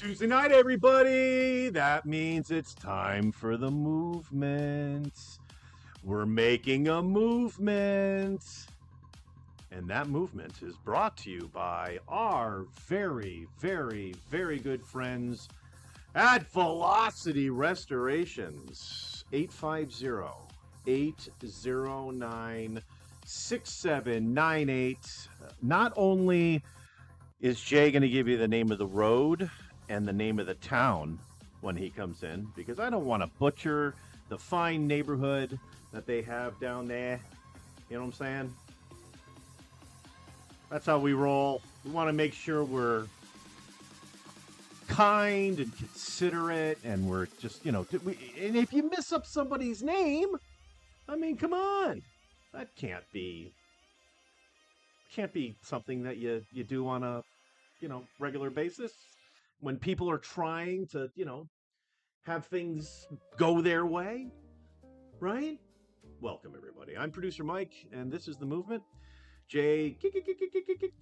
Tuesday night, everybody. That means it's time for the movement. We're making a movement. And that movement is brought to you by our very, very, very good friends at Velocity Restorations. 850-809-6798. Not only is Jay going to give you the name of the road and the name of the town when he comes in, because I don't want to butcher the fine neighborhood that they have down there. You know what I'm saying? That's how we roll. We want to make sure we're kind and considerate, and we're just, and if you mess up somebody's name, I mean, come on. That can't be something that you do on a, regular basis when people are trying to, have things go their way, right? Welcome, everybody. I'm producer Mike, and this is The Movement. Jay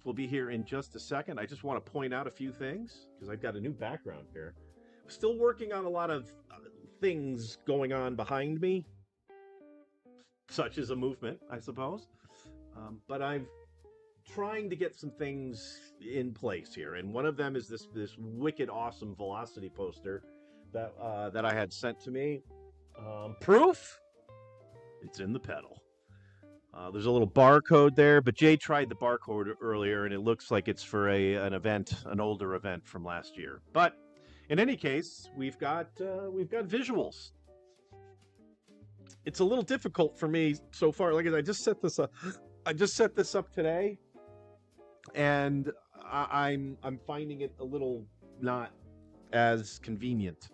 will be here in just a second. I just want to point out a few things because I've got a new background here. I'm still working on a lot of things going on behind me, such as a movement, I suppose. But I'm trying to get some things in place here, and one of them is this wicked awesome Velocity poster that I had sent to me. Proof? It's in the pedal. There's a little barcode there, but Jay tried the barcode earlier, and it looks like it's for an older event from last year. But in any case, we've got visuals. It's a little difficult for me so far. Like I just set this up. I just set this up today, and I'm finding it a little not as convenient.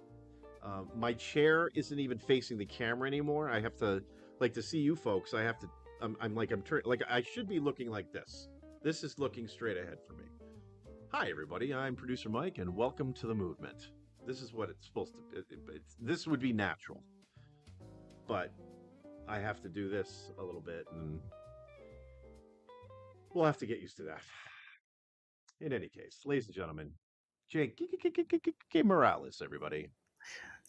My chair isn't even facing the camera anymore. I have to, to see you folks. I have to. I should be looking like this. This is looking straight ahead for me. Hi, everybody. I'm producer Mike, and welcome to the movement. This is what it's supposed to. This would be natural, but I have to do this a little bit, and we'll have to get used to that. In any case, ladies and gentlemen, Jake Morales, everybody.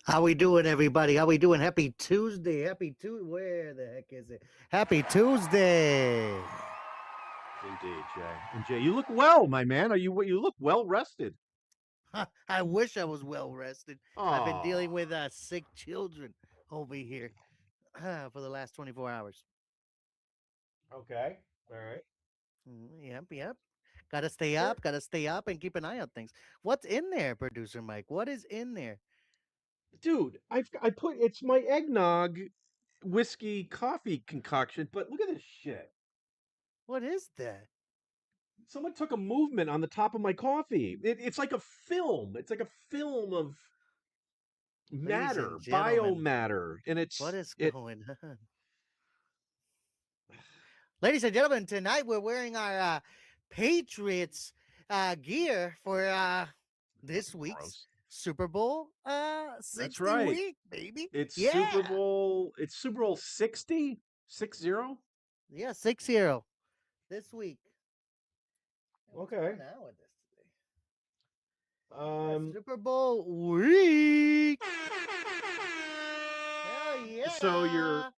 How we doing, everybody? How we doing? Happy Tuesday. Where the heck is it? Happy Tuesday. Indeed, Jay. And Jay, you look well, my man. You look well rested. I wish I was well rested. I've been dealing with sick children over here for the last 24 hours. Okay. All right. Yep. Gotta stay up and keep an eye on things. What's in there, producer Mike? What is in there? Dude, it's my eggnog whiskey coffee concoction, but look at this shit. What is that? Someone took a movement on the top of my coffee. It's like a film. It's like a film of matter, biomatter, and what is going on? Ladies and gentlemen, tonight we're wearing our Patriots gear for this week's Super Bowl 60 That's right. week, baby. It's Super Bowl 60? 60? Yeah, 60 this week. Okay. Super Bowl week. Hell yeah. So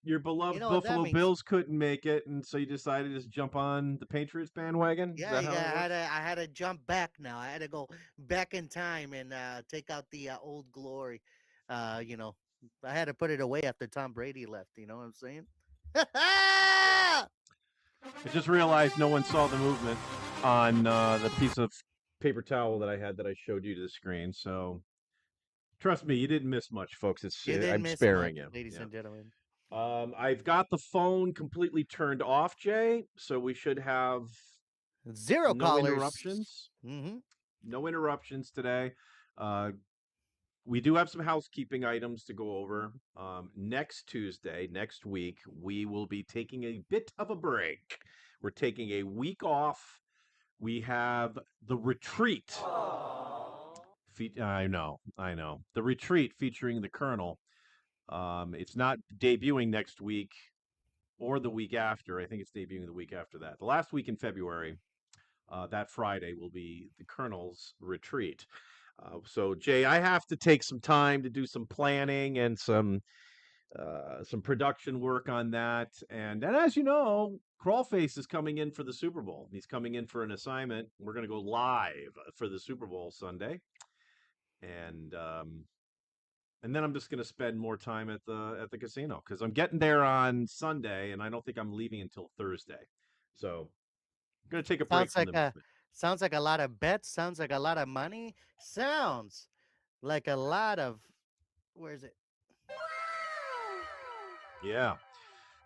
your beloved Buffalo Bills couldn't make it, and so you decided to jump on the Patriots bandwagon? Yeah, I had to jump back now. I had to go back in time and take out the old glory. I had to put it away after Tom Brady left. You know what I'm saying? I just realized no one saw the movement on the piece of paper towel that I showed you to the screen. So trust me, you didn't miss much, folks. I'm sparing you, ladies and gentlemen. I've got the phone completely turned off, Jay, so we should have zero callers. Interruptions. Mm-hmm. No interruptions today. We do have some housekeeping items to go over. Next Tuesday, next week, we will be taking a bit of a break. We're taking a week off. We have the retreat. I know. The retreat featuring the Colonel. It's not debuting next week or the week after. I think it's debuting the week after that. The last week in February, that Friday, will be the Colonel's retreat. So Jay, I have to take some time to do some planning and some production work on that. And as you know, Crawlface is coming in for the Super Bowl. He's coming in for an assignment. We're going to go live for the Super Bowl Sunday, and um, and then I'm just going to spend more time at the casino because I'm getting there on Sunday, and I don't think I'm leaving until Thursday. So I'm going to take a break Sounds from like the a movement. sounds like a lot of bets. Sounds like a lot of money. Sounds like a lot of where is it? Yeah.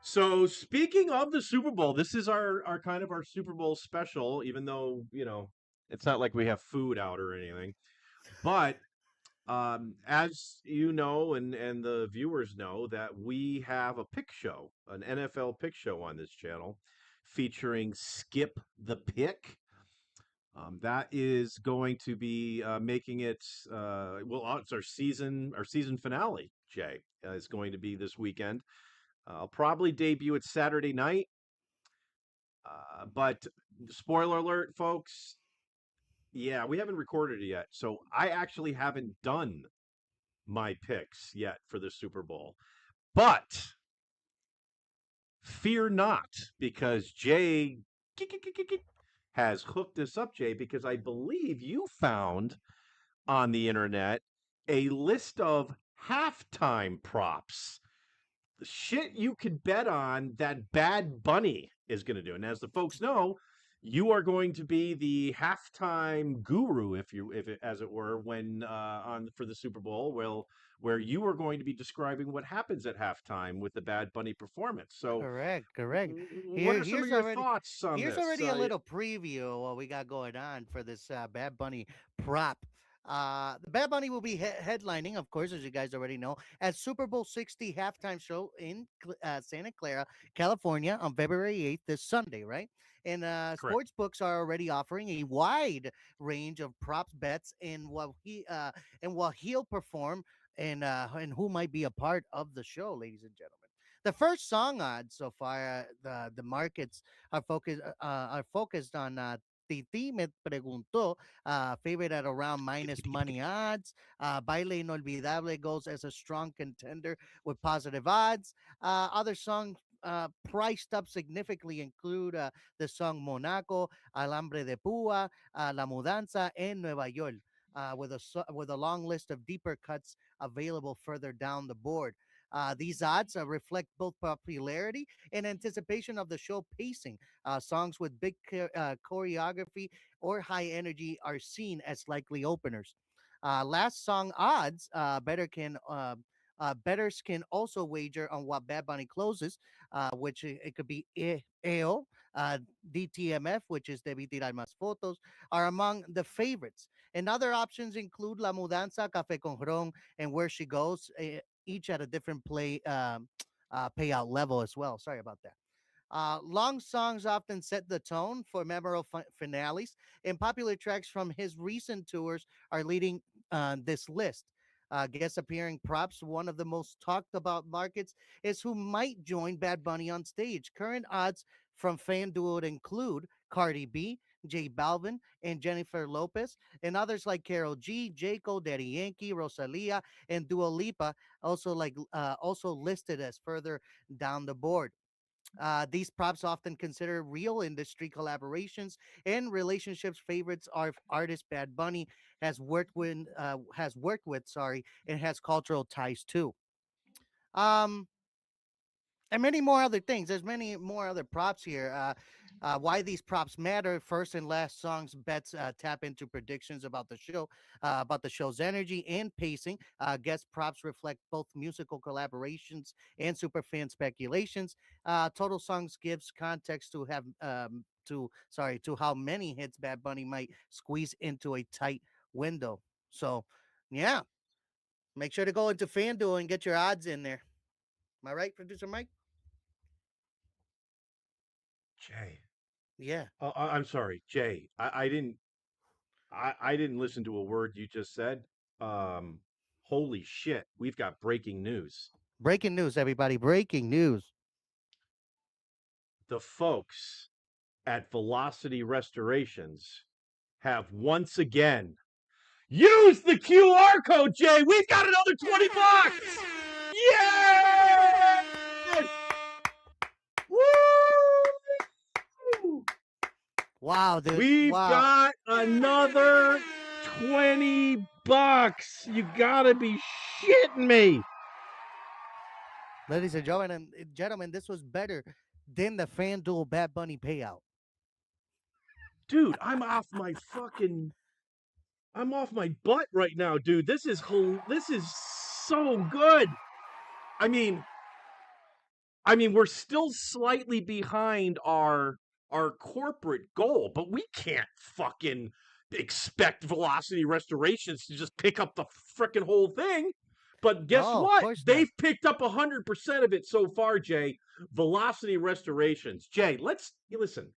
So speaking of the Super Bowl, this is our kind of our Super Bowl special, even though, it's not like we have food out or anything. But as you know, and the viewers know, that we have a pick show, an NFL pick show on this channel featuring Skip the Pick. That is going to be making it it's our season finale. Jay is going to be this weekend. I'll probably debut it Saturday night. But spoiler alert, folks. Yeah, we haven't recorded it yet, so I actually haven't done my picks yet for the Super Bowl. But fear not, because Jay has hooked us up, Jay, because I believe you found on the internet a list of halftime props, the shit you could bet on that Bad Bunny is going to do. And as the folks know, you are going to be the halftime guru, as it were, when on for the Super Bowl. Well, where you are going to be describing what happens at halftime with the Bad Bunny performance. So, Correct, correct. what are some of your thoughts on Here's this? already a little preview of what we got going on for this Bad Bunny prop. The Bad Bunny will be headlining, of course, as you guys already know, at Super Bowl 60 halftime show in Santa Clara, California, on February 8th, this Sunday, right? And Correct. sports books are already offering a wide range of props bets in what he'll perform and who might be a part of the show, ladies and gentlemen. The first song odds so far, the markets are focused on Titi me preguntó, favorite at around minus money odds. Baile Inolvidable goes as a strong contender with positive odds. Other songs priced up significantly include the song Monaco, Alambre de Púa, La Mudanza, and Nueva York, with a long list of deeper cuts available further down the board. These odds reflect both popularity and anticipation of the show pacing. Songs with big choreography or high energy are seen as likely openers. Last song odds, betters can also wager on what Bad Bunny closes, which it could be EO, DTMF, which is Debí Tirar Más Fotos, are among the favorites. And other options include La Mudanza, Café con Ron, and Where She Goes, each at a different payout level as well. Sorry about that. Long songs often set the tone for memorable finales, and popular tracks from his recent tours are leading this list. Guest appearing props, one of the most talked about markets, is who might join Bad Bunny on stage. Current odds from FanDuel include Cardi B, J Balvin, and Jennifer Lopez, and others like Carol G, J. Cole, Daddy Yankee, Rosalia, and Dua Lipa, also listed as further down the board. These props often consider real industry collaborations and relationships. Favorites are artist Bad Bunny has worked with, sorry, and has cultural ties too. Um, and many more other things. There's many more other props here. Why these props matter? First and last songs bets tap into predictions about the show's energy and pacing. Guest props reflect both musical collaborations and superfan speculations. Total songs gives context to how many hits Bad Bunny might squeeze into a tight window. So, yeah, make sure to go into FanDuel and get your odds in there. Am I right, producer Mike? Jay. Yeah. I'm sorry, Jay. I didn't listen to a word you just said. Um, Holy shit, we've got breaking news. Breaking news, everybody. Breaking news. The folks at Velocity Restorations have once again Use the QR code, Jay. We've got another $20. Yes! Woo! Wow, dude. We've Wow. got another $20. You gotta be shitting me. Ladies and gentlemen, this was better than the FanDuel Bad Bunny payout. Dude, I'm off my butt right now, dude. This is so good. I mean, we're still slightly behind our corporate goal, but we can't fucking expect Velocity Restorations to just pick up the freaking whole thing. But guess No, of what? course not. They've picked up 100% of it so far, Jay. Velocity Restorations. Jay, let's listen.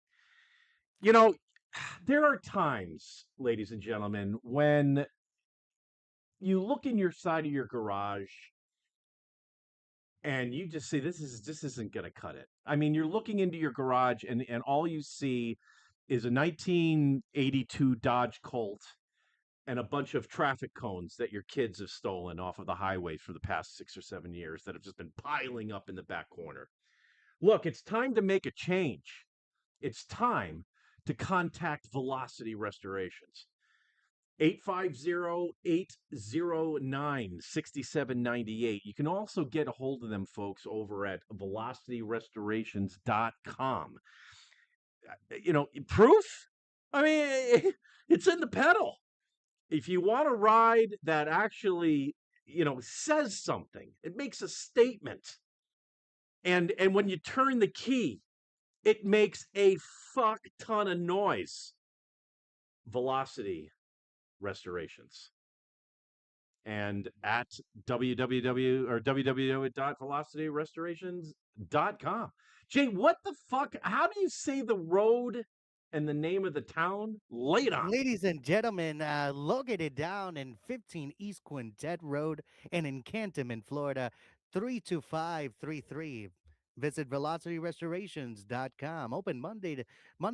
You know, there are times, ladies and gentlemen, when you look in your side of your garage and you just say this isn't going to cut it. I mean, you're looking into your garage and all you see is a 1982 Dodge Colt and a bunch of traffic cones that your kids have stolen off of the highway for the past 6 or 7 years that have just been piling up in the back corner. Look, it's time to make a change. It's time to contact Velocity Restorations. 850-809-6798. You can also get a hold of them folks over at velocityrestorations.com. Proof? I mean, it's in the pedal. If you want a ride that actually, says something, it makes a statement. And when you turn the key, it makes a fuck ton of noise. Velocity Restorations. And at www.velocityrestorations.com. Jay, what the fuck? How do you say the road and the name of the town? Lay it on me. Ladies and gentlemen, located down in 15 East Quintet Road and in Canton, Florida, 32533. Visit velocityrestorations.com. Open Monday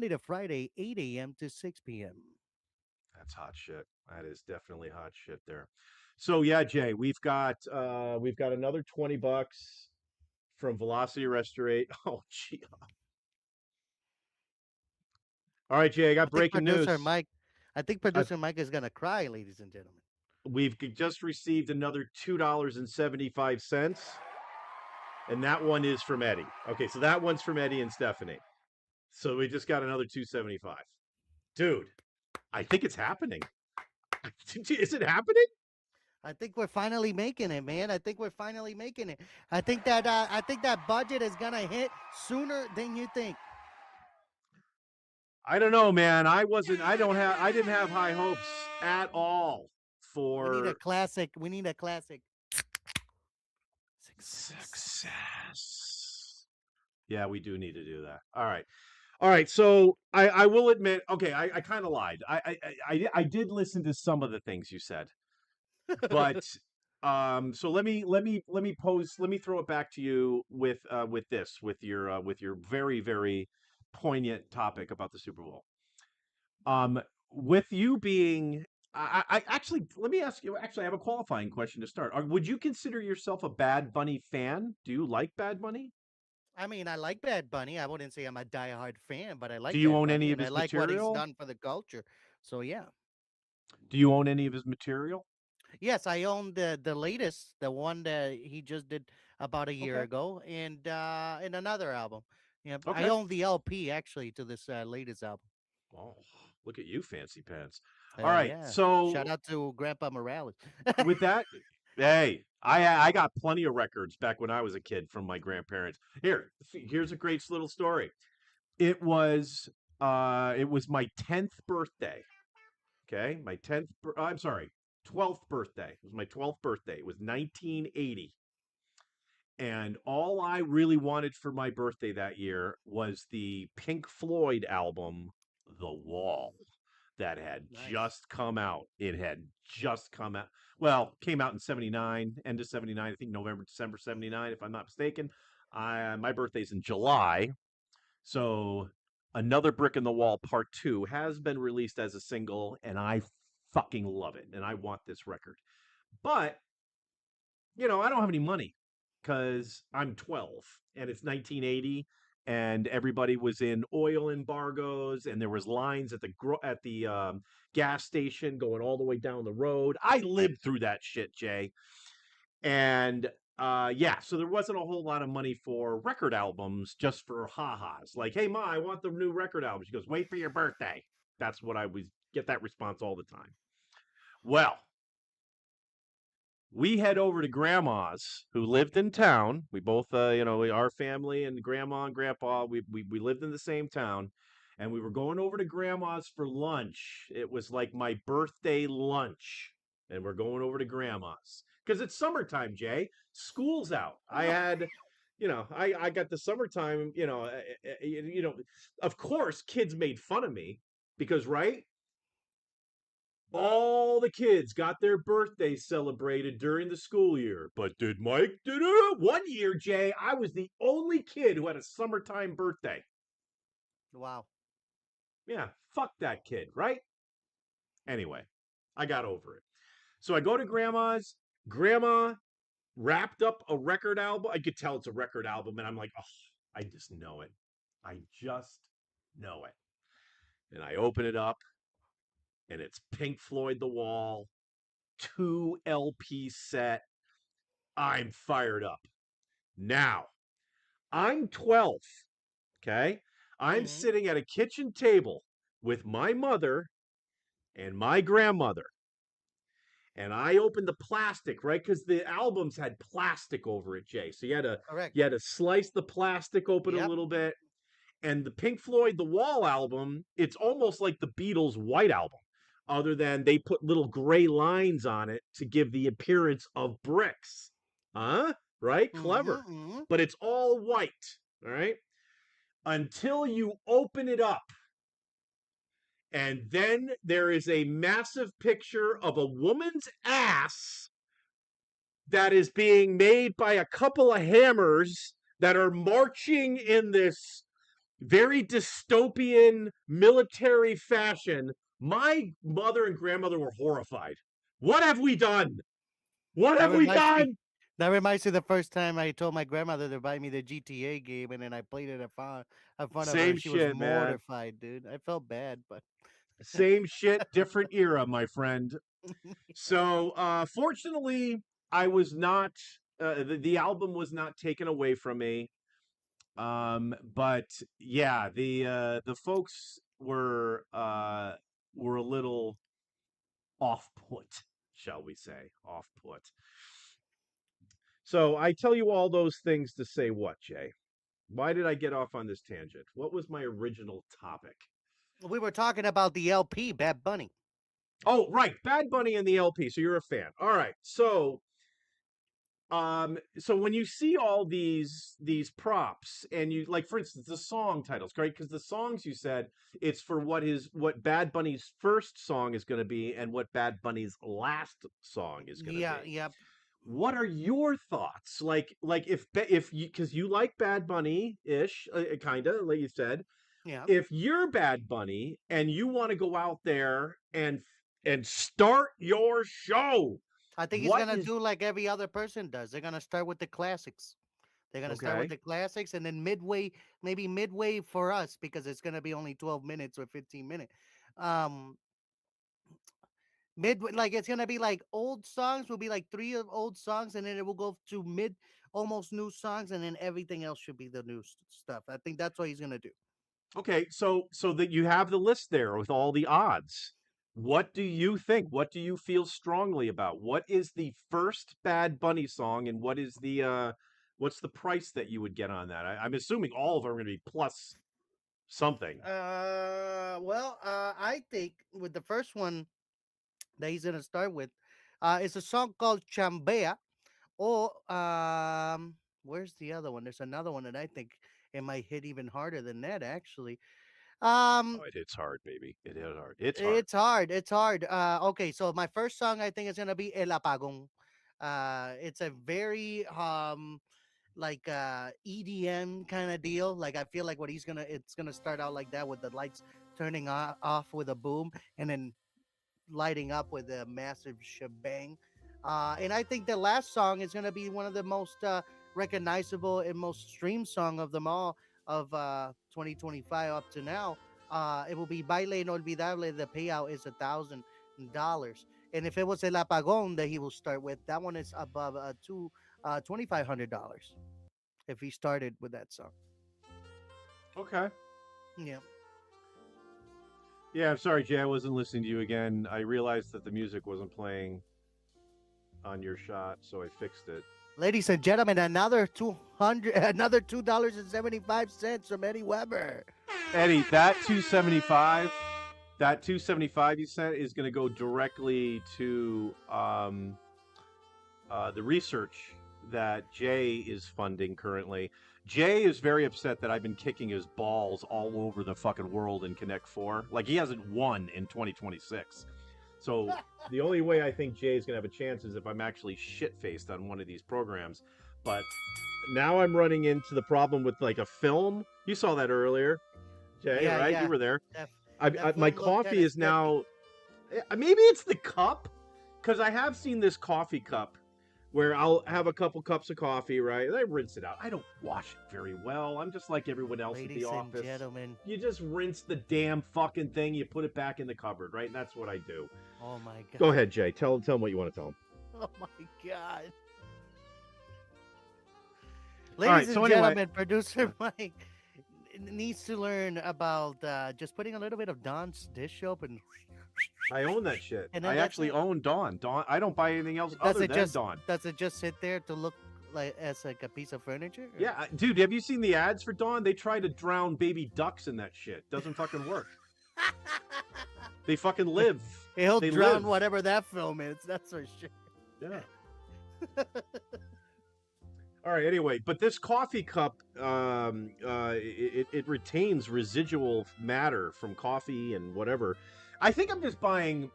to Friday, 8 a.m. to 6 p.m. That's hot shit. That is definitely hot shit there. So yeah, Jay, we've got another $20 from Velocity Restorate. Oh gee. All right, Jay, I got I think breaking producer news. Mike, I think I've producer Mike is gonna cry, ladies and gentlemen. we've just received another $2.75, and that one is from Eddie. Okay, so that one's from Eddie and Stephanie. So we just got another 275. Dude, I think it's happening. Is it happening? I think we're finally making it, man. I think we're finally making it. I think that budget is gonna hit sooner than you think. I don't know, man. I didn't have high hopes at all We need a for classic. We need a classic success. success. Yeah, we do need to do that. All right. All right. So I will admit, okay, I kind of lied. I did listen to some of the things you said, but so let me throw it back to you with your very, very poignant topic about the Super Bowl. Um, with you being I actually let me ask you. Actually, I have a qualifying question to start. Would you consider yourself a Bad Bunny fan? Do you like Bad Bunny? I mean, I like Bad Bunny. I wouldn't say I'm a diehard fan, but I Do like you Bad own Bunny, any of and I his like what he's material? done for the culture. So yeah, Do you own any of his material? yes, I own the latest, the one that he just did about a year Okay. ago, and another album. Yeah, I Okay. own the LP actually to this latest album. Oh, look at you, fancy pants. All right. Yeah, shout So out to Grandpa Morales. with that, hey, I got plenty of records back when I was a kid from my grandparents. Here's a great little story. It was my 10th birthday. Okay, my 10th. I'm sorry, 12th birthday. It was my 12th birthday. It was 1980. And all I really wanted for my birthday that year was the Pink Floyd album, The Wall, that had Nice. just come out. It had just come out. Well, came out in 79, end of 79, I think November, December 79, if I'm not mistaken. My birthday's in July. So Another Brick in the Wall Part 2 has been released as a single, and I fucking love it, and I want this record. But I don't have any money because I'm 12 and it's 1980 and everybody was in oil embargoes and there was lines at the gas station going all the way down the road. I lived through that shit, Jay. And yeah, so there wasn't a whole lot of money for record albums just for ha-has. Like, hey ma, I want the new record album. She goes, wait for your birthday. That's what I was get that response all the time. Well, we head over to grandma's who lived in town. We both, our family and grandma and grandpa, we lived in the same town. And we were going over to grandma's for lunch. It was like my birthday lunch. And we're going over to grandma's because it's summertime, Jay. School's out. I had, I got the summertime, of course, kids made fun of me because, right? All the kids got their birthdays celebrated during the school year. But did Mike did it? One year, Jay, I was the only kid who had a summertime birthday. Wow. Yeah, fuck that kid, right? Anyway, I got over it. So I go to grandma's. Grandma wrapped up a record album. I could tell it's a record album, and I'm like, oh, I just know it. I just know it. And I open it up, and it's Pink Floyd The Wall, 2 LP set. I'm fired up. Now, I'm 12, okay? I'm Hmm. sitting at a kitchen table with my mother and my grandmother. And I opened the plastic, right? Because the albums had plastic over it, Jay. So you had to Correct. you had to slice the plastic open a Yep. little bit. And the Pink Floyd The Wall album, it's almost like the Beatles' White Album, other than they put little gray lines on it to give the appearance of bricks. Huh? Right? Hmm. Clever. Hmm. But it's all white. All right. Until you open it up. And then there is a massive picture of a woman's ass that is being made by a couple of hammers that are marching in this very dystopian military fashion. My mother and grandmother were horrified. What have we done? What That have we reminds me. done? That reminds me the first time I told my grandmother to buy me the GTA game, and then I played it in front of her, Same and she was shit, man. mortified, dude. I felt bad, but Same shit, different era, my friend. So, fortunately, I was not. The album was not taken away from me. But yeah, the folks were a little off put, shall we say, off put. So I tell you all those things to say what, Jay? Why did I get off on this tangent? What was my original topic? we were talking about the LP, Bad Bunny. Oh, right, Bad Bunny and the LP. So you're a fan. All right. So when you see all these props and you like, for instance, the song titles, right? Because the songs you said it's for what Bad Bunny's first song is going to be and what Bad Bunny's last song is going to Yeah, be. yep, What are your thoughts? Like if you, because you like Bad Bunny ish, kind of like you said, yeah. if you're Bad Bunny and you want to go out there and start your show, I think he's what gonna is do like every other person does. They're gonna start with the classics. They're gonna start with okay? the classics, and then midway, maybe midway for us because it's gonna be only 12 minutes or 15 minutes. Um, mid like it's gonna be like old songs will be like three of old songs, and then it will go to mid, almost new songs, and then everything else should be the new stuff. I think that's what he's gonna do. Okay, so that you have the list there with all the odds. What do you think? What do you feel strongly about? What is the first Bad Bunny song, and what's the price that you would get on that? I'm assuming all of them are going to be plus something. I think with the first one that he's gonna start with, it's a song called Chambea. Or where's the other one? There's another one that I think it might hit even harder than that. Actually, Oh, um, it hits hard, baby. It is hard. It's hard. it's hard. It's hard. Okay, so my first song I think is gonna be El Apagón. It's a very like EDM kind of deal. Like I feel like what it's gonna start out like that with the lights turning off with a boom, and then lighting up with a massive shebang. And I think the last song is going to be one of the most recognizable and most streamed song of them all of 2025 up to now. It will be Baile Inolvidable. The payout is $1,000. And if it was El Apagón that he will start with, that one is above $2,500 if he started with that song. Okay. Yeah. Yeah, I'm sorry, Jay. I wasn't listening to you again. I realized that the music wasn't playing on your shot, so I fixed it. Ladies and gentlemen, another $2.75 from Eddie Weber. Eddie, that 275 you sent is going to go directly to the research that Jay is funding currently. Jay is very upset that I've been kicking his balls all over the fucking world in Connect 4. Like, he hasn't won in 2026. So the only way I think Jay's going to have a chance is if I'm actually shit-faced on one of these programs. But now I'm running into the problem with, like, a film. You saw that earlier, Jay, right? Yeah. You were there. That My film coffee is now... Maybe it's the cup, because I have seen this coffee cup where I'll have a couple cups of coffee, right? And I rinse it out. I don't wash it very well. I'm just like everyone else at the office. Ladies and gentlemen. You just rinse the damn fucking thing. You put it back in the cupboard, right? And that's what I do. Oh, my God. Go ahead, Jay. Tell them what you want to tell them. Oh, my God. right, Ladies so and anyway- gentlemen, producer Mike needs to learn about just putting a little bit of Dawn's dish soap and... I own that shit. And I then actually own Dawn. Dawn. I don't buy anything else Does other it than just Dawn. does it just sit there to look like as like a piece of furniture? Or- Yeah, dude. Have you seen the ads for Dawn? They try to drown baby ducks in that shit. Doesn't fucking work. They fucking live. He'll They drown live. whatever that film is. That's for sure. Yeah. All right. Anyway, but this coffee cup, it retains residual matter from coffee and whatever. I think I'm just buying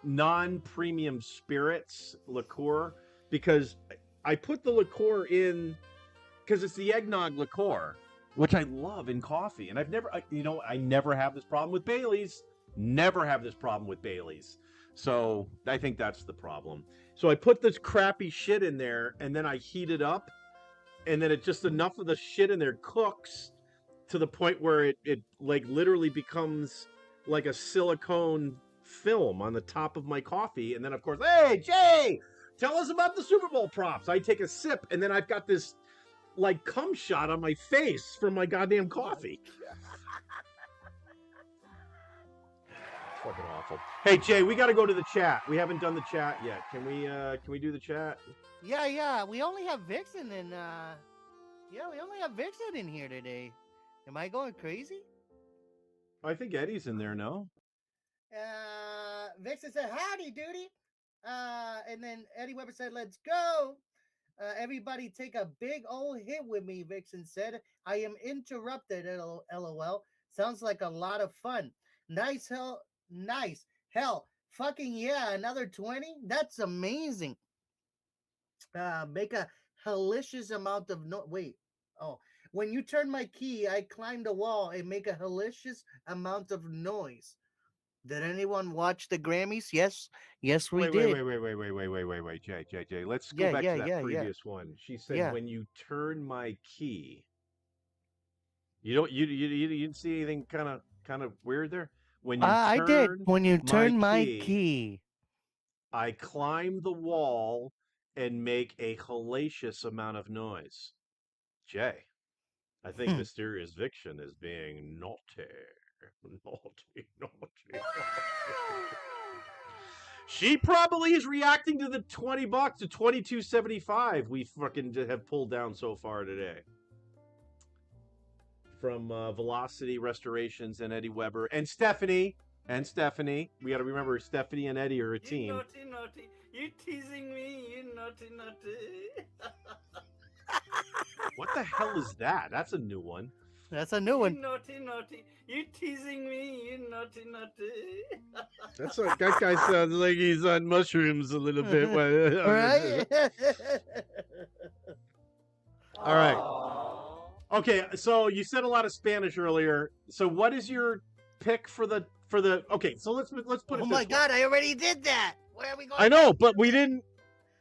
non-premium spirits liqueur because I put the liqueur in because it's the eggnog liqueur, which I love in coffee, and I never have this problem with Bailey's. Never have this problem with Bailey's. So I think that's the problem. So I put this crappy shit in there, and then I heat it up, and then it just enough of the shit in there cooks to the point where it like literally becomes like a silicone film on the top of my coffee. And then of course, hey Jay, tell us about the Super Bowl props. I take a sip, and then I've got this like cum shot on my face from my goddamn coffee. Fucking awful. Hey Jay, we got to go to the chat. We haven't done the chat yet. Can we do the chat? Yeah. We only have Vixen and we only have Vixen in here today. Am I going crazy? I think Eddie's in there. No. Vixen said, "Howdy, duty." And then Eddie Weber said, "Let's go." Everybody take a big old hit with me, Vixen said. I am interrupted, LOL. Sounds like a lot of fun. Nice. Hell, fucking yeah, another 20? That's amazing. Make a hellacious amount of when you turn my key, I climb the wall and make a hellacious amount of noise. Did anyone watch the Grammys? Yes, we did. Wait, Jay. Let's go back to that previous one. She said, "When you turn my key." You didn't see anything kind of weird there? When you I did. When you turn my key, I climb the wall and make a hellacious amount of noise. Jay, I think Mysterious Vixen is being naughty. Naughty. She probably is reacting to the $20 to $22.75 we fucking have pulled down so far today. From Velocity Restorations and Eddie Weber and Stephanie. We got to remember Stephanie and Eddie are a team. You naughty. You teasing me. You naughty. What the hell is that? That's a new one. That's a new one. You naughty. You teasing me. You naughty. That's what that guy sounds like. He's on mushrooms a little bit. Right? All right. Okay, so you said a lot of Spanish earlier. So what is your pick for the okay, so let's put it Oh this my way. God! I already did that. Where are we going? I know, but we didn't.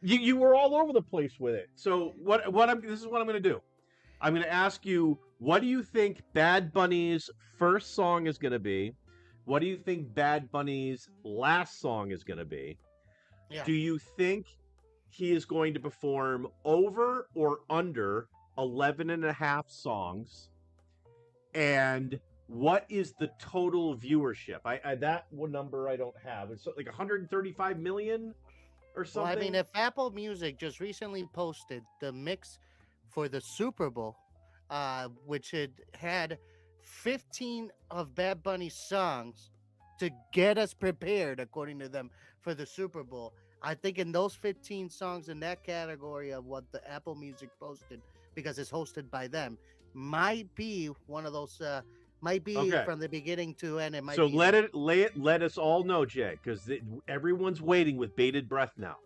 You were all over the place with it. So this is what I'm going to do. I'm going to ask you, what do you think Bad Bunny's first song is going to be? What do you think Bad Bunny's last song is going to be? Yeah. Do you think he is going to perform over or under 11 and a half songs? And what is the total viewership? I that one number I don't have. It's like 135 million or Well, something. I mean, if Apple Music just recently posted the mix for the Super Bowl, which had 15 of Bad Bunny's songs to get us prepared, according to them, for the Super Bowl. I think in those 15 songs in that category of what the Apple Music posted, because it's hosted by them, might be one of those. Might be Okay. from the beginning to end. It might. So be let us all know, Jay, because everyone's waiting with bated breath now.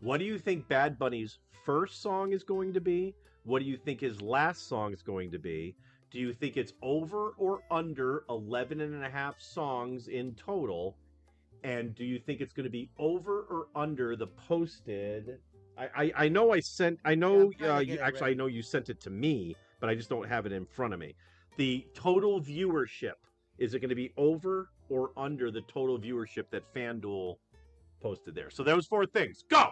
What do you think Bad Bunny's first song is going to be? What do you think his last song is going to be? Do you think it's over or under 11 and a half songs in total? And do you think it's going to be over or under the posted? I know I know you sent it to me, but I just don't have it in front of me. The total viewership, is it going to be over or under the total viewership that FanDuel posted there? So those four things. Go!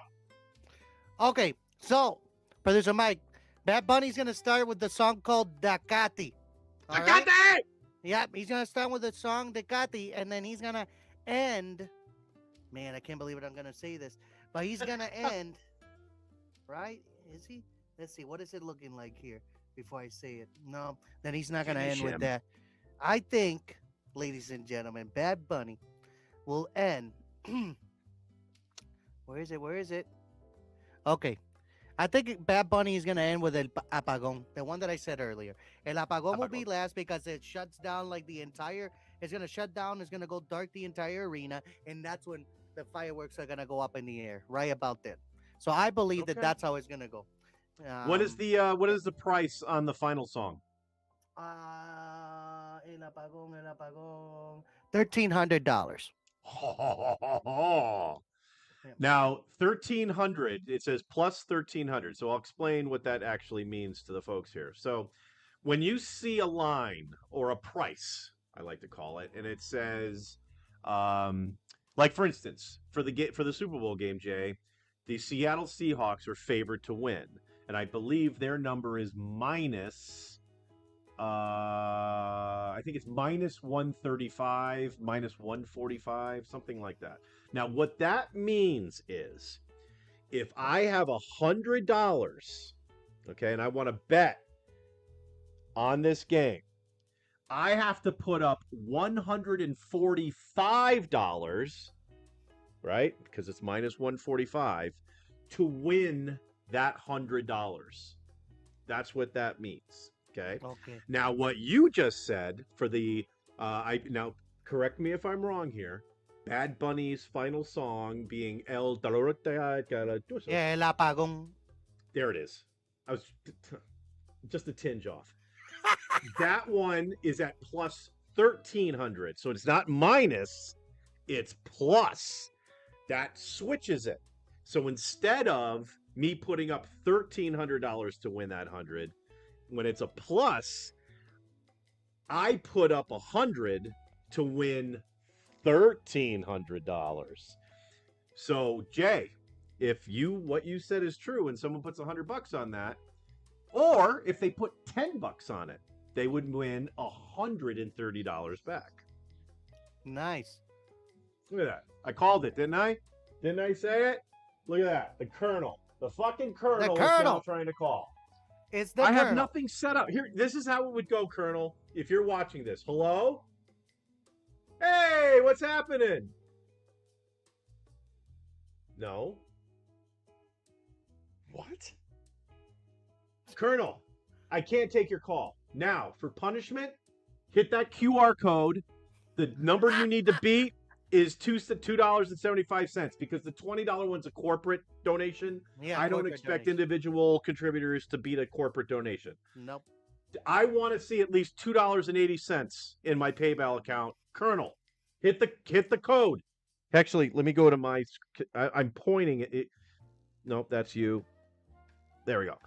Okay, so, Producer Mike, Bad Bunny's going to start with the song called Dakati. All right? Dakati! Yep, he's going to start with the song Dakati, and then he's going to end. Man, I can't believe it. I'm going to say this. But he's going to end. Right? Is he? Let's see. What is it looking like here before I say it? No, then he's not going to end with that. I think, ladies and gentlemen, Bad Bunny will end. Where is it? Where is it? Okay. I think Bad Bunny is going to end with El Apagón, the one that I said earlier. El Apagón will be last because it shuts down like the entire, it's going to shut down, it's going to go dark the entire arena, and that's when the fireworks are going to go up in the air, right about then. So I believe that that's how it's going to go. What is the price on the final song? El Apagón, $1,300. Now, 1,300, it says plus 1,300. So I'll explain what that actually means to the folks here. So when you see a line or a price, I like to call it, and it says, like for instance, for the Super Bowl game, Jay, the Seattle Seahawks are favored to win. And I believe their number is minus, I think it's minus 135, minus 145, something like that. Now, what that means is if I have $100, okay, and I want to bet on this game, I have to put up $145, right? Because it's minus 145 to win that $100. That's what that means. Okay. Now, what you just said for the now correct me if I'm wrong here. Bad Bunny's final song being El Apagón. There it is. I was just a tinge off. That one is at plus 1,300, so it's not minus, it's plus. That switches it. So instead of me putting up $1,300 to win that 100, when it's a plus, I put up 100 to win $1,300. So Jay, if what you said is true and someone puts $100 on that, or if they put $10 on it, they would win $130 back. Nice. Look at that. I called it, didn't I? Didn't I say it? Look at that. The Colonel. The fucking Colonel is now trying to call. It's the I Colonel. have nothing set up. Here, this is how it would go, Colonel, if you're watching this. Hello? Hey, what's happening? No. What? Colonel, I can't take your call. Now, for punishment, hit that QR code. The number you need to beat is $2.75 because the $20 one's a corporate donation. Yeah, I don't expect individual contributors to beat a corporate donation. Nope. I want to see at least $2.80 in my PayPal account. Colonel, Hit the code. Actually, let me go to my. I'm pointing it. Nope, that's you. There we go.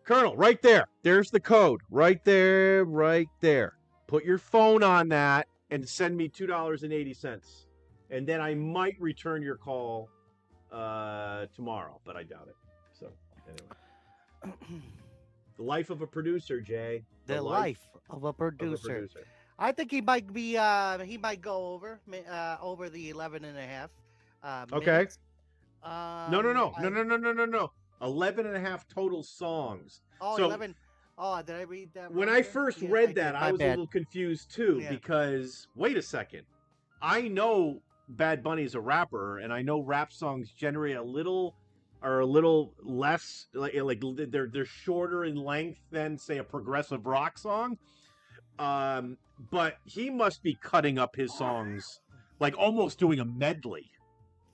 Colonel, right there. There's the code. Right there, right there. Put your phone on that and send me $2.80. And then I might return your call tomorrow, but I doubt it. So, anyway. The life of a producer, Jay. The life of a producer. I think he might be he might go over the 11 and a half Okay. minutes. No. 11 and a half total songs. Oh, so, 11. Oh, did I read that? When right I there? first Yes, read I that, did. I My was a bad. little confused too, Yeah. because wait a second. I know Bad Bunny is a rapper, and I know rap songs generally are a little less like they're shorter in length than, say, a progressive rock song. But he must be cutting up his songs, like almost doing a medley.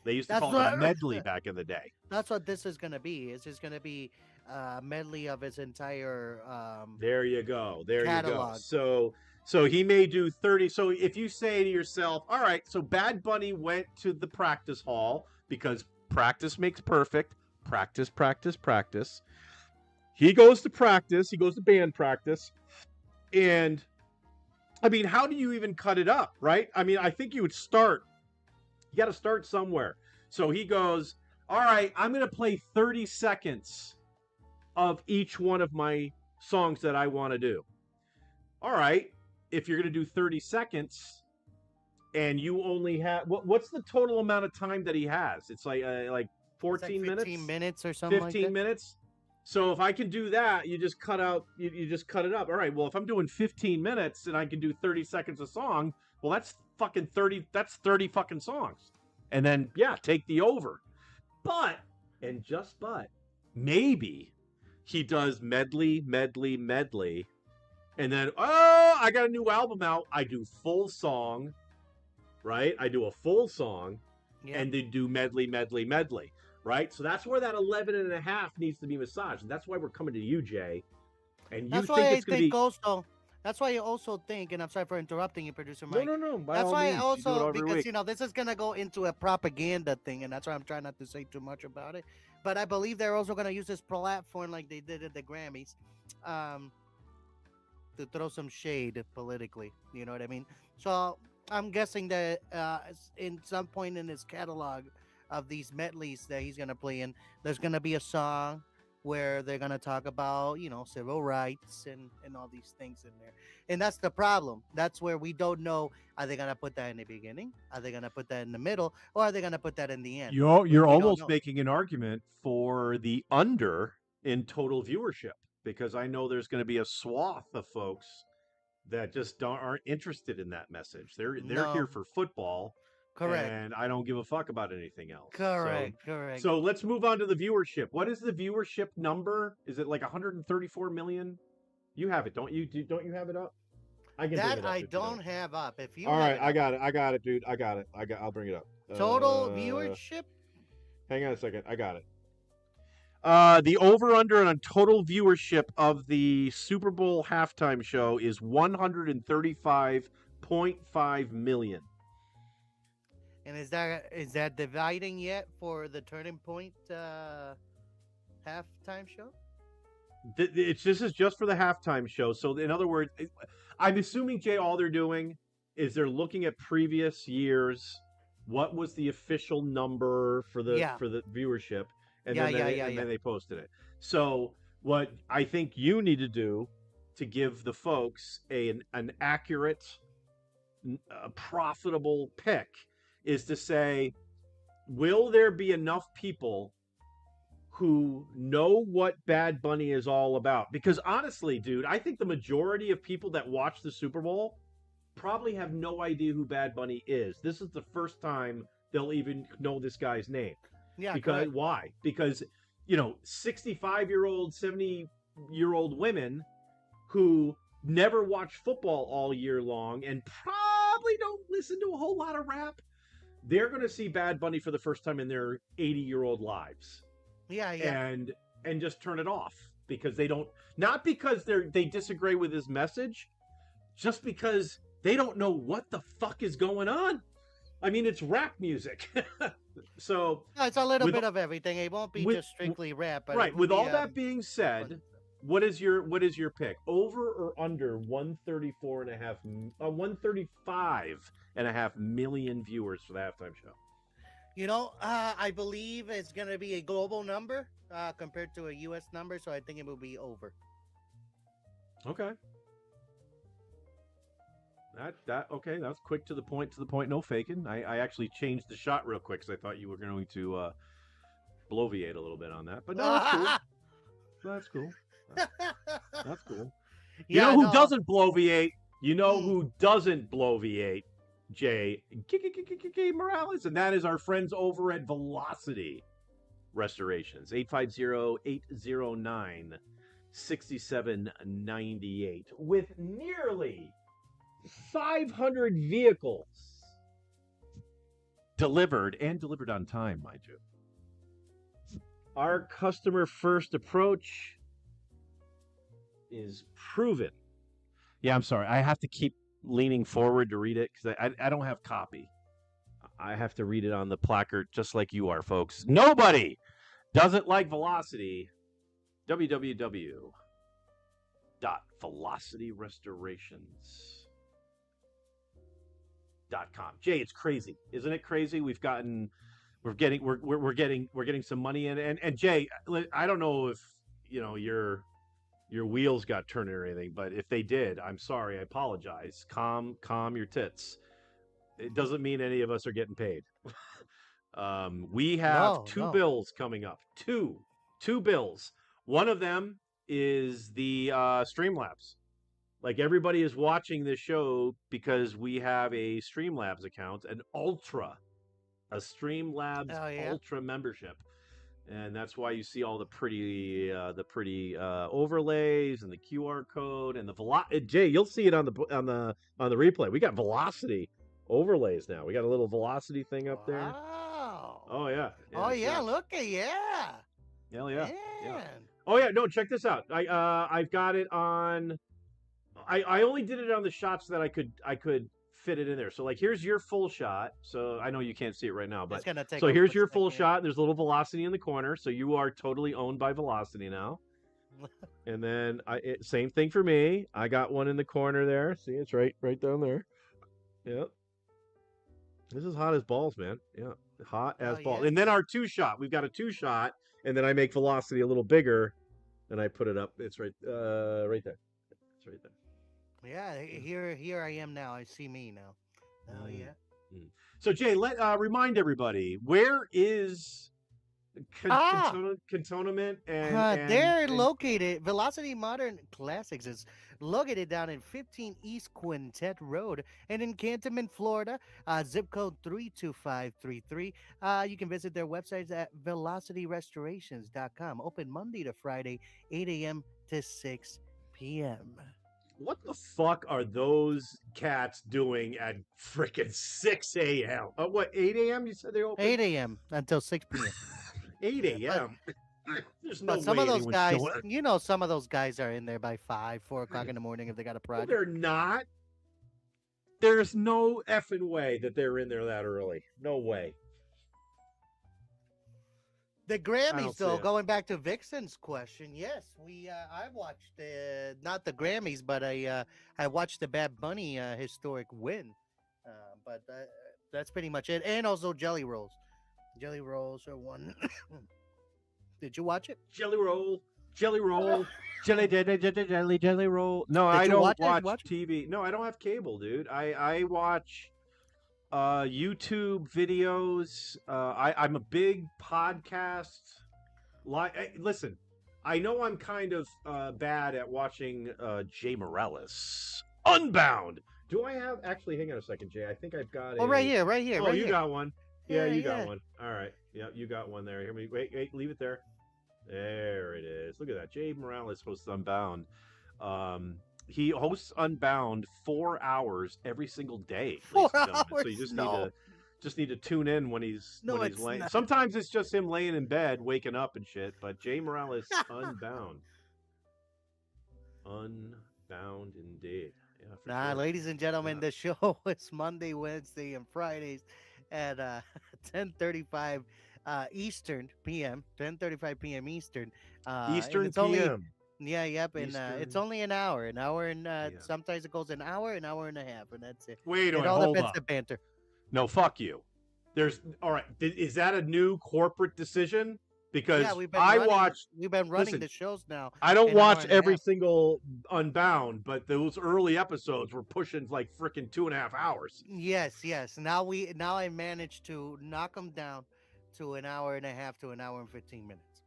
They used to That's call it a what- medley back in the day. That's what this is gonna be. It's just gonna be a medley of his entire There you go. catalog. So he may do 30. So if you say to yourself, all right, so Bad Bunny went to the practice hall because practice makes perfect. Practice, practice, practice. He goes to practice. He goes to band practice. And I mean, how do you even cut it up, right? I mean, I think you got to start somewhere. So he goes, all right, I'm going to play 30 seconds of each one of my songs that I want to do. All right, if you're going to do 30 seconds and you only have, what's the total amount of time that he has? It's like 14 It's like 15 minutes? minutes or something 15 like that. minutes? So if I can do that, you just cut out, you just cut it up. All right, well, if I'm doing 15 minutes and I can do 30 seconds a song, well, that's fucking 30, that's 30 fucking songs. And then, yeah, take the over. But, maybe he does medley, and then, oh, I got a new album out. I do full song, right? I do a full song, Yeah. and then do medley, right? So that's where that 11 and a half needs to be massaged. And that's why we're coming to you, Jay. And you That's think why I it's going to think be... also. That's why I also think, and I'm sorry for interrupting you, producer Mike. No. By That's all why I means, you do it also, every because week. you know this is gonna go into a propaganda thing, and that's why I'm trying not to say too much about it. But I believe they're also gonna use this platform like they did at the Grammys, to throw some shade politically. You know what I mean? So I'm guessing that in some point in his catalog of these medleys that he's gonna play in, there's gonna be a song where they're gonna talk about, you know, civil rights and all these things in there. And that's the problem. That's where we don't know. Are they gonna put that in the beginning? Are they gonna put that in the middle? Or are they gonna put that in the end? You're We don't almost know. making an argument for the under in total viewership, because I know there's going to be a swath of folks that just aren't interested in that message. They're here No. for football, Correct. and I don't give a fuck about anything else. Correct. Correct. So let's move on to the viewership. What is the viewership number? Is it like 134 million? You have it, don't you? Don't you have it up? I can bring That it up I if you don't have up. If you All have right, it I up. got it, dude. I'll bring it up. Total viewership. Hang on a second. I got it. The over-under on total viewership of the Super Bowl halftime show is 135.5 million. And is that dividing yet for the Turning Point halftime show? This is just for the halftime show. So in other words, I'm assuming, Jay, all they're doing is they're looking at previous years. What was the official number for the viewership? And then they posted it. So what I think you need to do to give the folks an accurate, profitable pick is to say, will there be enough people who know what Bad Bunny is all about? Because honestly, dude, I think the majority of people that watch the Super Bowl probably have no idea who Bad Bunny is. This is the first time they'll even know this guy's name. Yeah. Because correct. why? Because, 65-year-old, 70-year-old women who never watch football all year long and probably don't listen to a whole lot of rap, they're going to see Bad Bunny for the first time in their 80-year-old lives. Yeah. And just turn it off because they don't, not because they disagree with his message, just because They don't know what the fuck is going on. I mean, it's rap music. So No, it's a little with bit of everything. It won't be with just strictly rap, but right, it will with be all that being said, fun. what is your pick? Over or under 134 and a half 135 and a half million viewers for the halftime show? You know, I believe it's going to be a global number compared to a U.S. number, so I think it will be over. Okay. That okay. That was quick to the point. No faking. I actually changed the shot real quick because I thought you were going to bloviate a little bit on that. But no, that's cool. That's cool. That's cool. You know who doesn't bloviate? You know who doesn't bloviate? Jay GiGiGi Morales, and that is our friends over at Velocity Restorations. 850-809-6798 with nearly 500 vehicles delivered on time, mind you. Our customer first approach is proven. Yeah, I'm sorry. I have to keep leaning forward to read it because I don't have copy. I have to read it on the placard just like you are, folks. Nobody doesn't like Velocity. www.velocityrestorations.com. Jay, it's crazy, isn't it crazy? We're getting some money in, and Jay, I don't know if your wheels got turning or anything, but if they did, I'm sorry. I apologize. Calm your tits. It doesn't mean any of us are getting paid. We have two bills coming up. Two bills. One of them is the Streamlabs. Like, everybody is watching this show because we have a Streamlabs account, a Streamlabs Ultra membership. And that's why you see all the pretty overlays and the QR code and the Jay, you'll see it on the replay. We got Velocity overlays now. We got a little Velocity thing up there. Wow. Oh yeah. Look at Hell yeah. Man. Yeah. Oh yeah. No, check this out. I've got it on. I only did it on the shots that I could fit it in there. So, like, here's your full shot. So I know you can't see it right now, but so here's your full shot. There's a little Velocity in the corner, so you are totally owned by Velocity now. And then same thing for me. I got one in the corner there. See, it's right down there. Yep. This is hot as balls, man. Yeah, hot as balls. Yeah. And then our two shot. We've got a two shot, and then I make Velocity a little bigger, and I put it up. It's right there. It's right there. Yeah, here I am now. I see me now. Oh yeah. So Jay, remind everybody, where is Cantonment and they're located. Velocity Modern Classics is located down in 15 East Quintet Road and in Cantonment, Florida, zip code 32533. You can visit their websites at velocityrestorations.com. Open Monday to Friday, 8 a.m. to 6 p.m. What the fuck are those cats doing at frickin' 6 a.m.? What, 8 a.m. you said they open? 8 a.m. until 6 p.m. 8 a.m.? There's no But some way of those guys, showing... some of those guys are in there by 4 o'clock in the morning if they got a project. No, they're not. There's no effing way that they're in there that early. No way. The Grammys, though, going back to Vixen's question, yes, I watched not the Grammys, but I watched the Bad Bunny historic win. But that's pretty much it, and also Jelly Rolls. Jelly Rolls are one. Did you watch it? Jelly Roll, jelly roll. No, I don't watch TV. No, I don't have cable, dude. I watch YouTube videos. I'm a big podcast. Listen, I know I'm kind of bad at watching Jay Morales Unbound. Do I have? Actually, hang on a second, Jay. I think I've got. Right here. Oh, you got one. Yeah, you yeah. got one. All right. Yeah, you got one there. Here, wait, leave it there. There it is. Look at that. Jay Morales hosts Unbound. He hosts Unbound 4 hours every single day. 4 hours. So you just need to tune in when he's laying. Not. Sometimes it's just him laying in bed, waking up and shit. But Jay Morales Unbound. Unbound indeed. Yeah, for Nah, sure. ladies and gentlemen, Yeah. the show is Monday, Wednesday, and Fridays at 10:35 Eastern p.m. 10:35 p.m. Eastern, and Eastern it's only PM. yeah, yep, and it's Eastern only an hour, and PM. sometimes it goes an hour and a half, and that's it. Wait a It minute, all hold depends up. the banter. No, fuck you. There's all right. Is that a new corporate decision? Yeah, Because I watched. we've been running Listen, the shows now I don't an hour watch and a every half. single Unbound, but those early episodes were pushing like freaking 2.5 hours. Yes, yes. Now I managed to knock them down to an hour and a half to an hour and 15 minutes.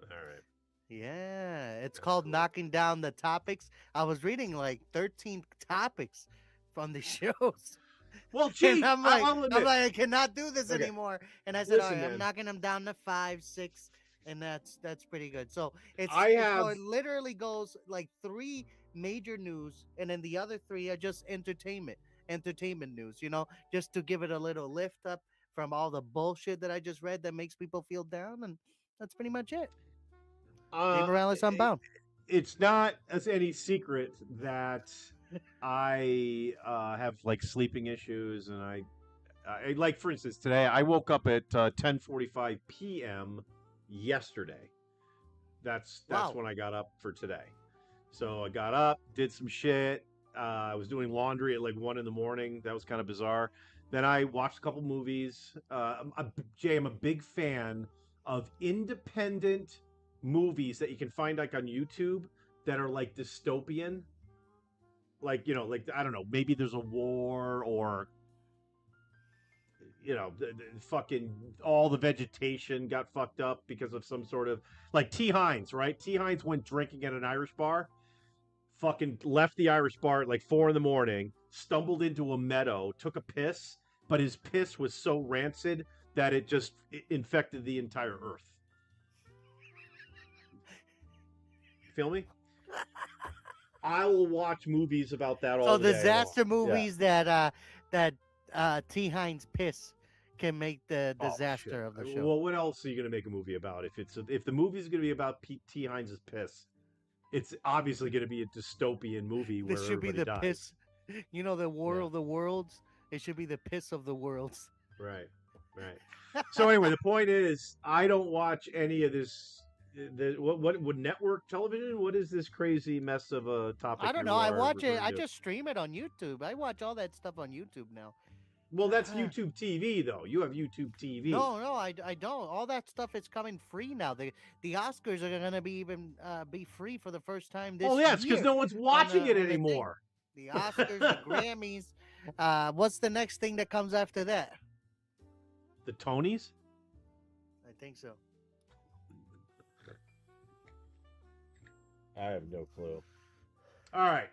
All right, Yeah, it's that's called cool. knocking down the topics. I was reading like 13 topics from the shows. Well, And gee, I'll I'm admit. like, I cannot do this Okay, anymore. And I said, all listen, right, I'm man. knocking them down to five, six, and that's pretty good. So I so have. it literally goes like three major news, and then the other three are just entertainment news. Just to give it a little lift up from all the bullshit that I just read that makes people feel down, and that's pretty much it. Jay Uh, Morales Unbound. it's not as any secret that I have like sleeping issues, and like for instance today I woke up at 10:45 p.m. yesterday. That's Wow. when I got up for today. So I got up, did some shit. I was doing laundry at like 1 in the morning. That was kind of bizarre. Then I watched a couple movies. Jay, I'm a big fan of independent movies that you can find like on YouTube that are like dystopian. Like like I don't know, maybe there's a war or the fucking all the vegetation got fucked up because of some sort of like T. Hines, right? T. Hines went drinking at an Irish bar, fucking left the Irish bar at like 4 in the morning, stumbled into a meadow, took a piss, but his piss was so rancid that it just infected the entire earth. Feel me? I will watch movies about that So all the day long. disaster Yeah. movies that T. Hines piss can make the Oh shit. disaster of the show. Well, what else are you going to make a movie about? If the movie is going to be about T. Hines' piss, it's obviously going to be a dystopian movie This where should be everybody the dies. piss. The war Yeah. of the worlds. It should be the piss of the worlds. Right. Right. So anyway, the point is, I don't watch any of this. What would network television? What is this crazy mess of a topic I don't know. you I are watch it. referring I to? just stream it on YouTube. I watch all that stuff on YouTube now. Well, that's YouTube TV though. You have YouTube TV. No, I don't. All that stuff is coming free now. The Oscars are gonna be free for the first time Oh this yeah, it's because year no one's watching it on the thing. anymore. The Oscars, the Grammys. What's the next thing that comes after that? The Tonys? I think so. I have no clue. All right.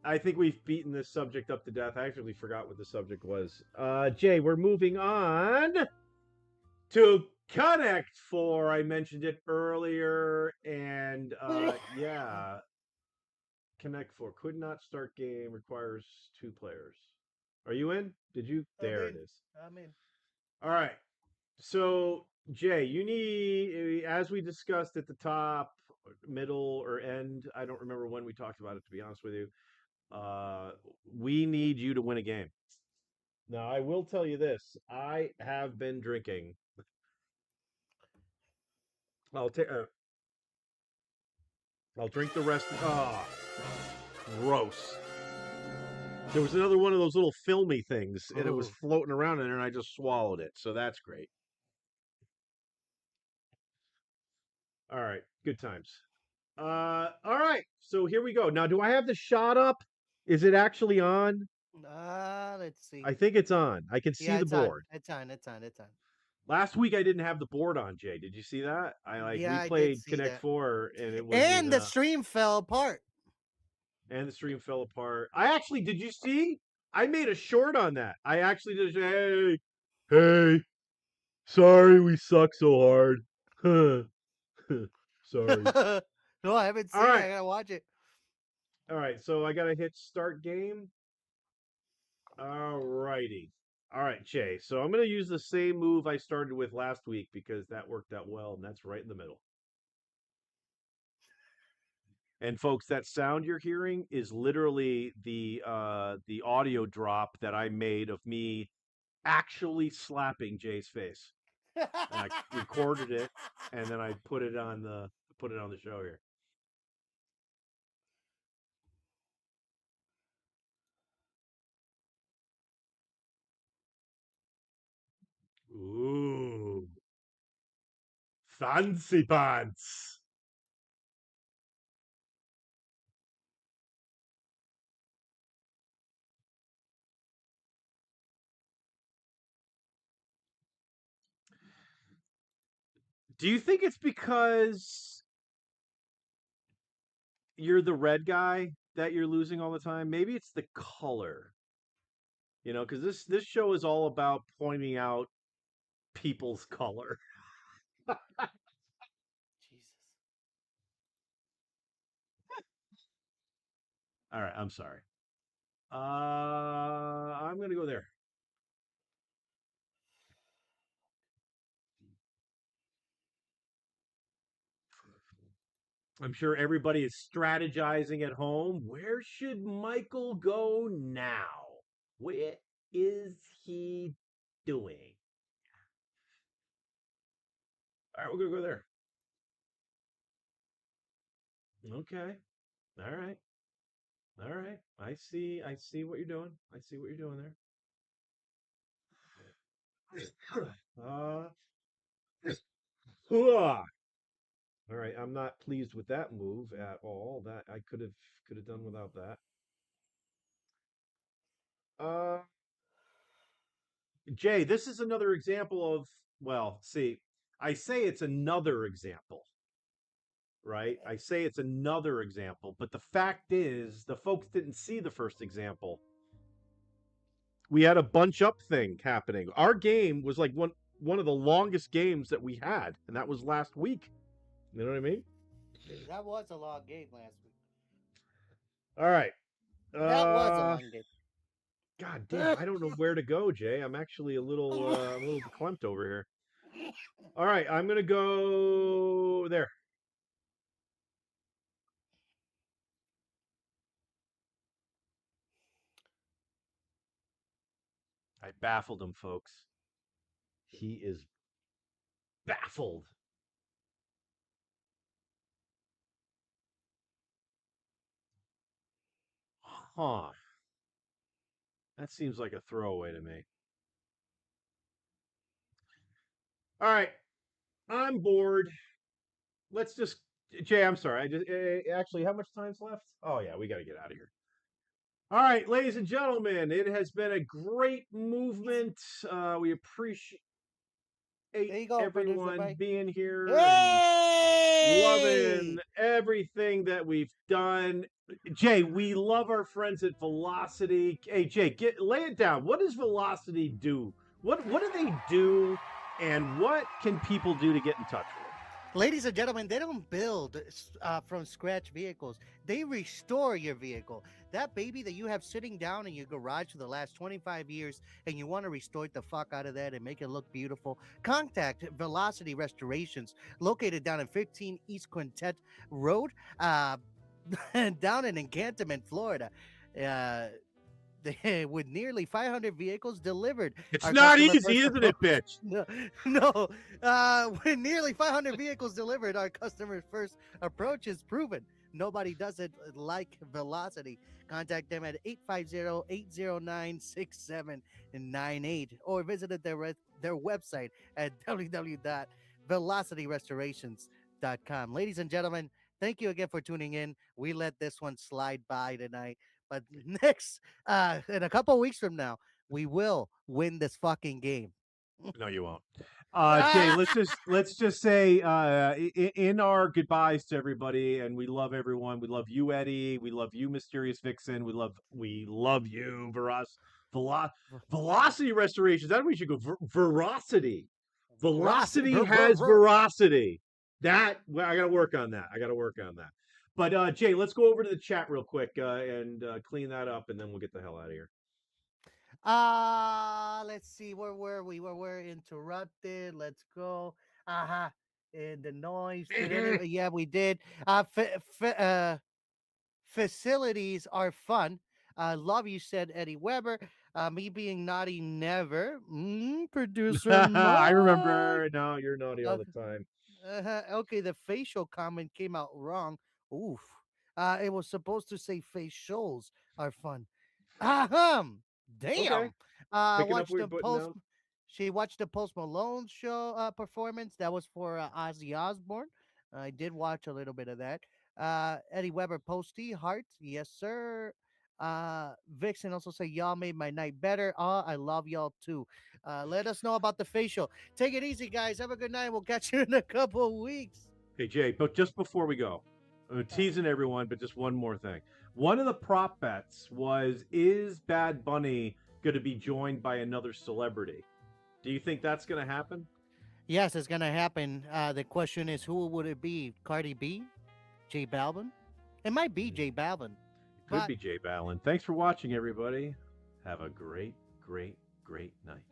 I think we've beaten this subject up to death. I actually forgot what the subject was. Jay, we're moving on to Connect 4. I mentioned it earlier. And yeah, Connect 4 could not start game, requires 2 players. Are you in? Did you? There it is. I'm in. All right. So, Jay, you need, as we discussed at the top, middle, or end, I don't remember when we talked about it, to be honest with you. We need you to win a game. Now, I will tell you this: I have been drinking. I'll take. I'll drink the rest. Ah, gross. There was another one of those little filmy things, and it was Oh. floating around in there, and I just swallowed it. So that's great. All right, good times. All right. So here we go. Now, do I have the shot up? Is it actually on? Let's see. I think it's on. I can see Yeah, the it's on. board. It's on. It's on. It's on. Last week I didn't have the board on, Jay. Did you see that? Yeah, We I did played see Connect that. 4 and it wasn't And the stream fell apart. and the stream fell apart. I actually did you see? I made a short on that. I actually did hey, sorry we suck so hard. Sorry. No, I haven't All seen it. right. I gotta watch it. All right, so I gotta hit start game. All righty. All right, Jay. So I'm gonna use the same move I started with last week because that worked out well, and that's right in the middle. And folks, that sound you're hearing is literally the audio drop that I made of me actually slapping Jay's face. And I recorded it and then I put it on the show here. Ooh. Fancy pants. Do you think it's because you're the red guy that you're losing all the time? Maybe it's the color. Because this show is all about pointing out people's color. Jesus. All right, I'm sorry. I'm gonna go there. I'm sure everybody is strategizing at home. Where should Michael go now? What is he doing? All right, we're gonna go there. Okay. All right. All right. I see what you're doing. I see what you're doing there. Uh, all right. I'm not pleased with that move at all. That I could have done without that. Uh, Jay, this is another example of, well, see, I say it's another example, right? I say it's another example, but the fact is, the folks didn't see the first example. We had a bunch up thing happening. Our game was like one of the longest games that we had, and that was last week. You know what I mean? That was a long game last week. All right. That was a Uh long game. God damn, I don't know where to go, Jay. I'm actually a little verklempt over here. All right, I'm gonna go there. I baffled him, folks. He is baffled. Huh. That seems like a throwaway to me. All right, I'm bored. Let's just Jay, I'm sorry. I just actually how much time's left? Oh yeah, we got to get out of here. All right, ladies and gentlemen, it has been a great movement. We appreciate There you go, producer everyone Mike. being here and loving Hey! everything that we've done. Jay, we love our friends at Velocity. Hey, Jay, lay it down. What does Velocity do? What do they do, and what can people do to get in touch with them? Ladies and gentlemen, they don't build from scratch vehicles. They restore your vehicle. That baby that you have sitting down in your garage for the last 25 years and you want to restore the fuck out of that and make it look beautiful, contact Velocity Restorations, located down in 15 East Quintet Road, down in Encantement, Florida. Uh, with nearly 500 vehicles delivered. It's Our not customer easy, first isn't it, approach. bitch? No, no. With nearly 500 vehicles delivered, our customer first approach is proven. Nobody does it like Velocity. Contact them at 850-809-6798 or visit their website at www.velocityrestorations.com. Ladies and gentlemen, thank you again for tuning in. We let this one slide by tonight. But next, in a couple weeks from now, we will win this fucking game. No, you won't. Jay, let's just say in our goodbyes to everybody, and we love everyone. We love you, Eddie. We love you, Mysterious Vixen. We love you, Velocity Restorations. That we should go. Veracity. Velocity has veracity. Well, I got to work on that. I got to work on that. But Jay, let's go over to the chat real quick and clean that up, and then we'll get the hell out of here. Let's see, where were we? Where we're interrupted. Let's go. In the noise. Yeah, we did. facilities are fun. Love you, said Eddie Weber. Me being naughty, never. Producer I Mike. remember. No, you're naughty all Uh, the time. okay, the facial comment came out wrong. Oof. It was supposed to say facials are fun. Ahem. Okay, Damn. picking up Watched what you're the putting post. down. She watched the Post Malone show performance. That was for Ozzy Osbourne. I did watch a little bit of that. Eddie Weber posty heart. Yes, sir. Vixen also say y'all made my night better. I love y'all too. Let us know about the facial. Take it easy, guys. Have a good night. We'll catch you in a couple of weeks. Hey Jay, but just before we go, I'm teasing everyone, but just one more thing. One of the prop bets was: is Bad Bunny going to be joined by another celebrity? Do you think that's going to happen? Yes, it's gonna happen. The question is, who would it be? Cardi B, J Balvin? It might be J Balvin, It could but be Jay Ballin. Thanks for watching, everybody. Have a great, great, great night.